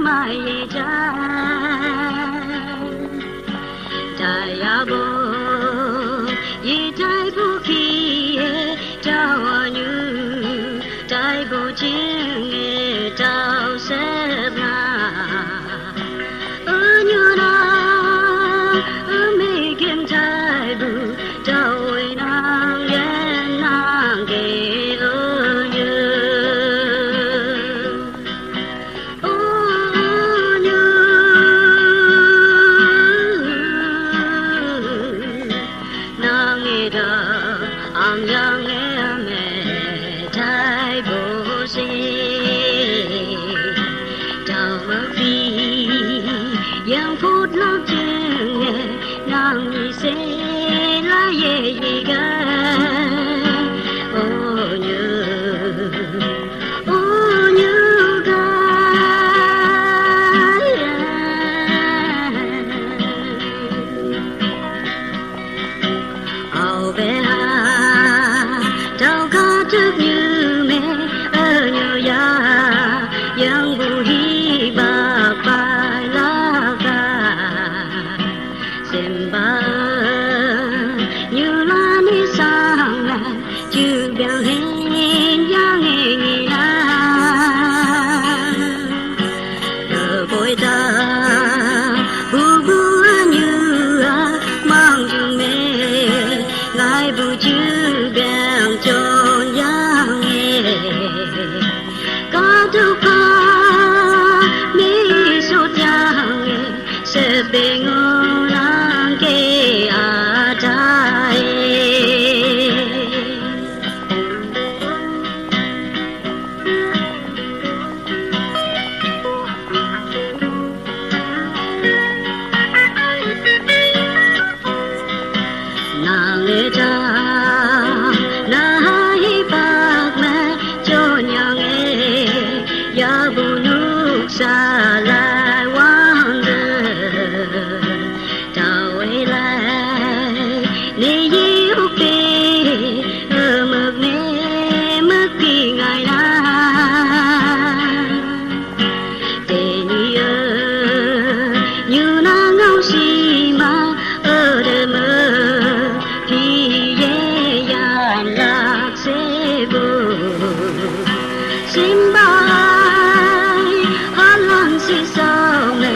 ye jaya bo ye jai bu ki ye jao nyu jai bo jing ye jao se na nyu na me kim jai bu jao na ye na ge ang yang me tai bo si dao mo fi yang phút lo chừng nang ni se la ye ye ga ô như ga ao về đâu có thức như mẹ ở nhiều ya yang bu hi ba ba la ga xem ba như là ni sang là chưa biểu hiện yang nghe na ở bồi ta bu bu như mang chung mẹ lại bu chữ bèn cho yang nghe có đâu có mi số yang nghe sẽ bên ngô lang kê à trái nàng nghe cha na hai bạc mẹ cho nhà nghe ya bu nuk xa lại quang đời tao ấy lại ni yêu kê ở mực mẹ mức kỳ ngày na tê như na ngao xì mà ở đời mơ thì dễ dàng lạc sẽ vô xin bay hát lăng xì sao mẹ